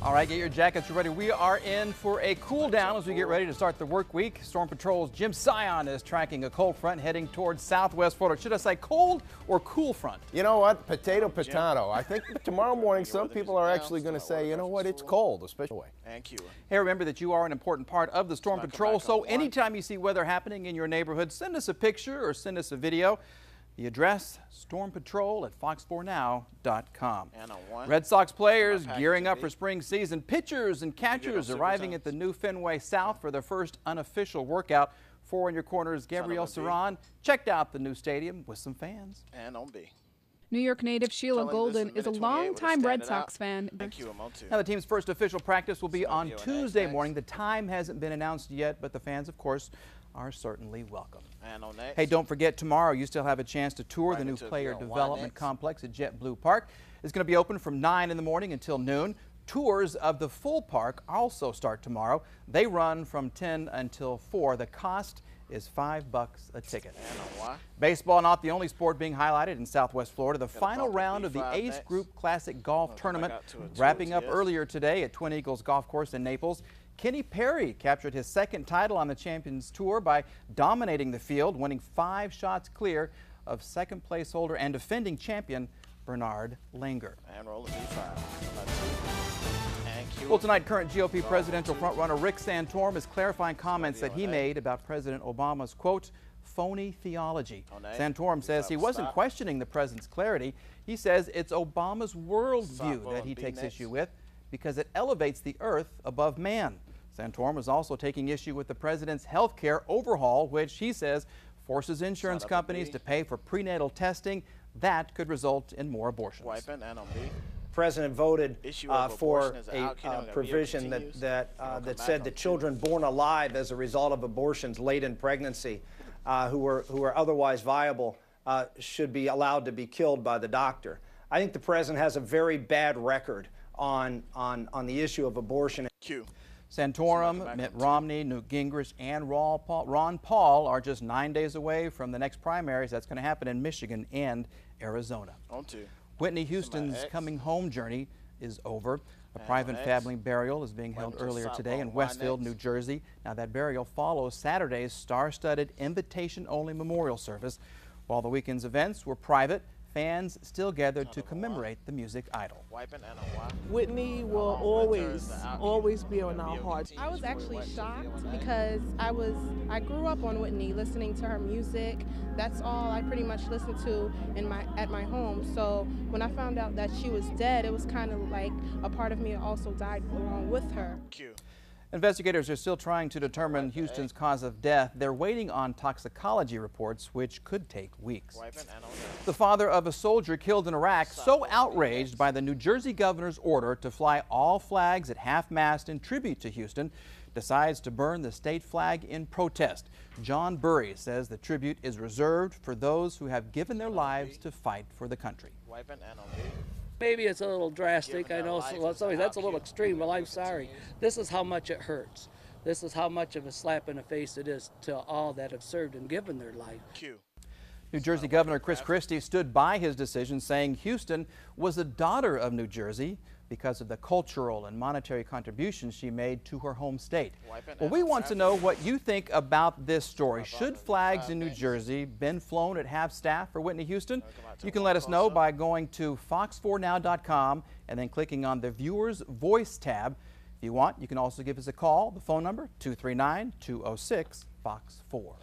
All right, get your jackets ready. We are in for a cool down as we get ready to start the work week. Storm Patrol's Jim Sion is tracking a cold front heading towards southwest Florida. Should I say cold or cool front? You know what? Potato. I think tomorrow morning some people are actually going to say, you know what, it's cold, especially. Hey, remember that you are an important part of the Storm Patrol, so anytime you see weather happening in your neighborhood, send us a picture or send us a video. The address, stormpatrol@fox4now.com. Red Sox players gearing up for spring season. Pitchers and catchers arriving at the new Fenway South for their first unofficial workout. 4 in your corners, Gabrielle Saran checked out the new stadium with some fans. And on B. New York native Sheila Golden is a longtime Red Sox fan. Now, the team's first official practice will be on Tuesday morning. The time hasn't been announced yet, but the fans, of course, are certainly welcome. Hey, don't forget, tomorrow you still have a chance to tour the new player development complex at JetBlue Park. It's going to be open from 9 in the morning until noon. Tours of the full park also start tomorrow. They run from 10 until 4. The cost is $5 a ticket. Baseball, not the only sport being highlighted in Southwest Florida. The final round of the Ace Group Classic Golf Tournament wrapping up earlier today at Twin Eagles Golf Course in Naples. Kenny Perry captured his second title on the Champions Tour by dominating the field, winning 5 shots clear of second place holder and defending champion Bernard Langer. Well, tonight, current GOP presidential frontrunner Rick Santorum is clarifying comments that he made about President Obama's, quote, phony theology. Santorum says he wasn't questioning the president's clarity. He says it's Obama's worldview that he takes issue with because it elevates the earth above man. Santorum was also taking issue with the president's health care overhaul, which he says forces insurance companies to pay for prenatal testing. That could result in more abortions. The president voted for a provision that said that children born alive as a result of abortions late in pregnancy who are otherwise viable should be allowed to be killed by the doctor. I think the president has a very bad record on the issue of abortion. Santorum, Mitt Romney, Newt Gingrich, and Ron Paul are just 9 days away from the next primaries. That's going to happen in Michigan and Arizona. Whitney Houston's coming home journey is over. A private family burial is being held earlier today in Westfield, New Jersey. Now, that burial follows Saturday's star-studded invitation-only memorial service. While the weekend's events were private, fans still gathered to commemorate the music idol. Whitney will always be on our hearts. I was actually shocked because I grew up on Whitney, listening to her music. That's all I pretty much listened to at my home. So when I found out that she was dead, it was kind of like a part of me also died along with her. Investigators are still trying to determine Houston's cause of death. They're waiting on toxicology reports, which could take weeks. The father of a soldier killed in Iraq, so outraged by the New Jersey governor's order to fly all flags at half-mast in tribute to Houston, decides to burn the state flag in protest. John Burry says the tribute is reserved for those who have given their lives to fight for the country. Maybe it's a little drastic. I know that's a little extreme, but I'm sorry. This is how much it hurts. This is how much of a slap in the face it is to all that have served and given their life. New Jersey Governor Chris Christie stood by his decision, saying Houston was a daughter of New Jersey because of the cultural and monetary contributions she made to her home state. Well, we want to know what you think about this story. Should flags in New Jersey been flown at half-staff for Whitney Houston? You can let us know by going to fox4now.com and then clicking on the Viewer's Voice tab. If you want, you can also give us a call. The phone number, 239-206-FOX4.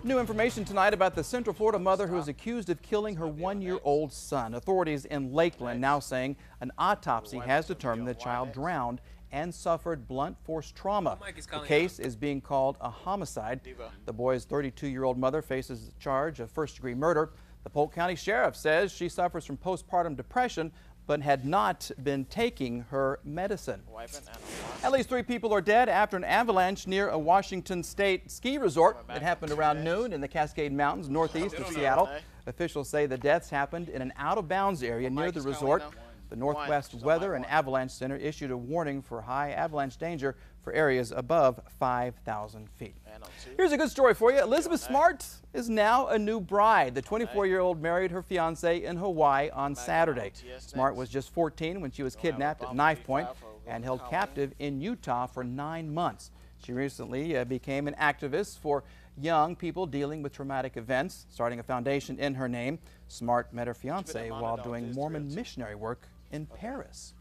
New information tonight about the Central Florida mother who is accused of killing her 1-year-old son. Authorities in Lakeland now saying an autopsy has determined the child drowned and suffered blunt force trauma. The case is being called a homicide. The boy's 32-year-old mother faces a charge of first-degree murder. The Polk County Sheriff says she suffers from postpartum depression but had not been taking her medicine. At least 3 people are dead after an avalanche near a Washington State ski resort. It happened around noon in the Cascade Mountains northeast of Seattle. Officials say the deaths happened in an out-of-bounds area near the resort. The Northwest Weather and Avalanche Center issued a warning for high avalanche danger for areas above 5,000 feet. Here's a good story for you. Elizabeth Smart is now a new bride. The 24-year-old married her fiancé in Hawaii on Saturday. Smart was just 14 when she was kidnapped at knife point and held captive in Utah for 9 months. She recently became an activist for young people dealing with traumatic events, starting a foundation in her name. Smart met her fiancé while doing Mormon missionary work in Paris.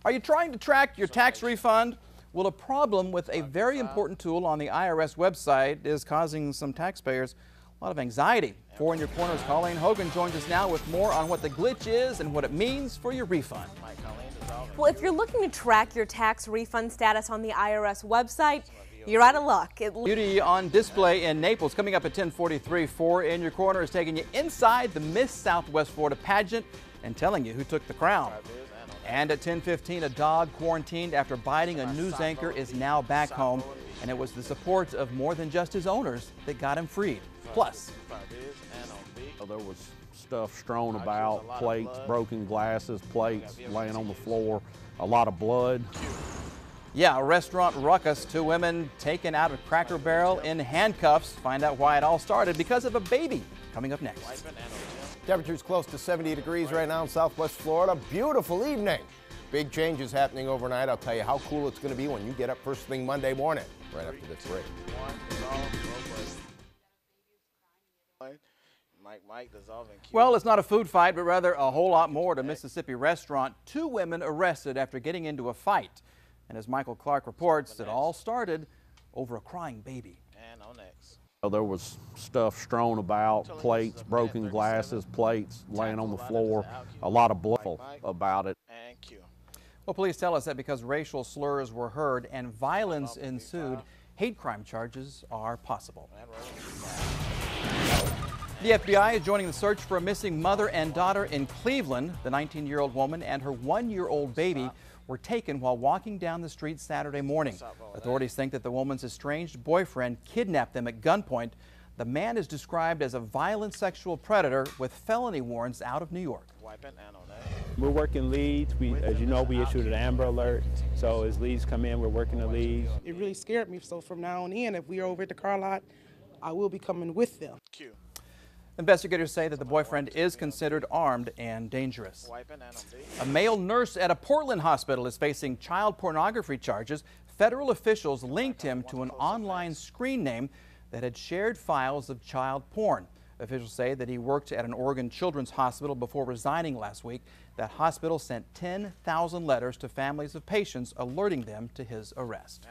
Are you trying to track your tax refund? Well, a problem with a very important tool on the IRS website is causing some taxpayers a lot of anxiety. 4 in Your Corner's Colleen Hogan joins us now with more on what the glitch is and what it means for your refund. Well, if you're looking to track your tax refund status on the IRS website, you're out of luck. Beauty on display in Naples. Coming up at 10:43, 4 in Your Corner is taking you inside the Miss Southwest Florida pageant and telling you who took the crown. And at 10:15, a dog quarantined after biting a news anchor is now back home, and it was the support of more than just his owners that got him freed. Plus, there was stuff strewn about, plates, broken glasses, plates laying on the floor, a lot of blood. yeah, a restaurant ruckus. 2 women taken out of Cracker Barrel in handcuffs. Find out why it all started because of a baby. Coming up next. Temperatures close to 70 degrees right now in Southwest Florida. Beautiful evening. Big changes happening overnight. I'll tell you how cool it's going to be when you get up first thing Monday morning, right after this break. Well, it's not a food fight, but rather a whole lot more to Mississippi restaurant. 2 women arrested after getting into a fight. And as Michael Clark reports, it all started over a crying baby. There was stuff strewn about, plates, broken glasses, plates laying on the floor, a lot of blood about it. Well, police tell us that because racial slurs were heard and violence ensued, hate crime charges are possible. The FBI is joining the search for a missing mother and daughter in Cleveland. The 19-year-old woman and her 1-year-old baby were taken while walking down the street Saturday morning. Authorities think that the woman's estranged boyfriend kidnapped them at gunpoint. The man is described as a violent sexual predator with felony warrants out of New York. We're working leads. As you know, we issued an Amber Alert. So as leads come in, we're working the leads. It really scared me. So from now on in, if we are over at the car lot, I will be coming with them. Investigators say that the boyfriend is considered armed and dangerous. A male nurse at a Portland hospital is facing child pornography charges. Federal officials linked him to an online screen name that had shared files of child porn. Officials say that he worked at an Oregon Children's Hospital before resigning last week. That hospital sent 10,000 letters to families of patients alerting them to his arrest.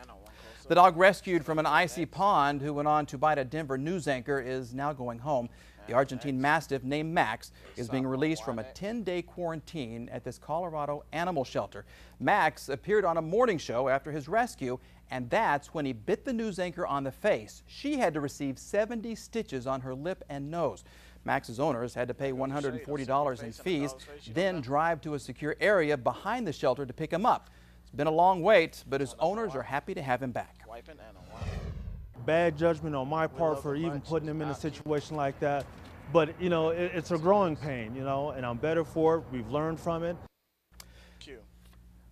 The dog rescued from an icy pond who went on to bite a Denver news anchor is now going home. The Argentine Mastiff named Max is being released from a 10-day quarantine at this Colorado animal shelter. Max appeared on a morning show after his rescue, and that's when he bit the news anchor on the face. She had to receive 70 stitches on her lip and nose. Max's owners had to pay $140 in fees, then drive to a secure area behind the shelter to pick him up. It's been a long wait, but his owners are happy to have him back. Bad judgment on my part for even putting him in a situation like that. But, you know, it's a growing pain, you know, and I'm better for it. We've learned from it.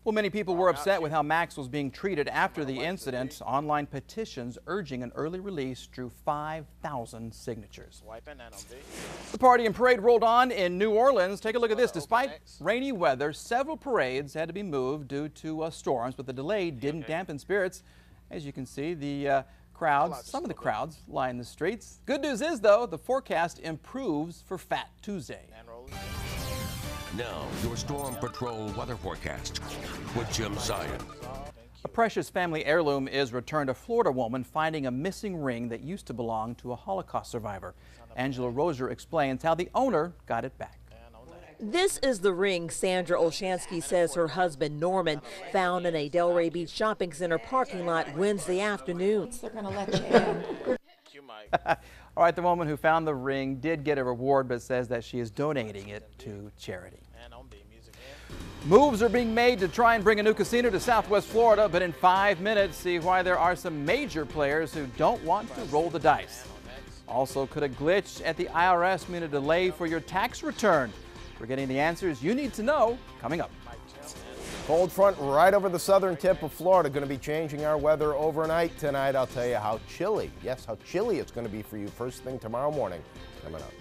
Well, many people were upset with how Max was being treated after the incident. Online petitions urging an early release drew 5,000 signatures. The party and parade rolled on in New Orleans. Take a look at this. Despite rainy weather, several parades had to be moved due to storms, but the delay didn't dampen spirits. As you can see, some of the crowds line the streets. Good news is, though, the forecast improves for Fat Tuesday. Now, your Storm Patrol weather forecast with Jim Zion. A precious family heirloom is returned. A Florida woman finding a missing ring that used to belong to a Holocaust survivor. Angela Roser explains how the owner got it back. This is the ring Sandra Olshansky says her husband Norman found in a Delray Beach shopping center parking lot Wednesday afternoon. They're going to let you in. All right, the woman who found the ring did get a reward, but says that she is donating it to charity. Moves are being made to try and bring a new casino to Southwest Florida, but in 5 minutes, see why there are some major players who don't want to roll the dice. Also, could a glitch at the IRS mean a delay for your tax return? We're getting the answers you need to know coming up. Cold front right over the southern tip of Florida. Going to be changing our weather overnight tonight. I'll tell you how chilly, yes, how chilly it's going to be for you first thing tomorrow morning. Coming up.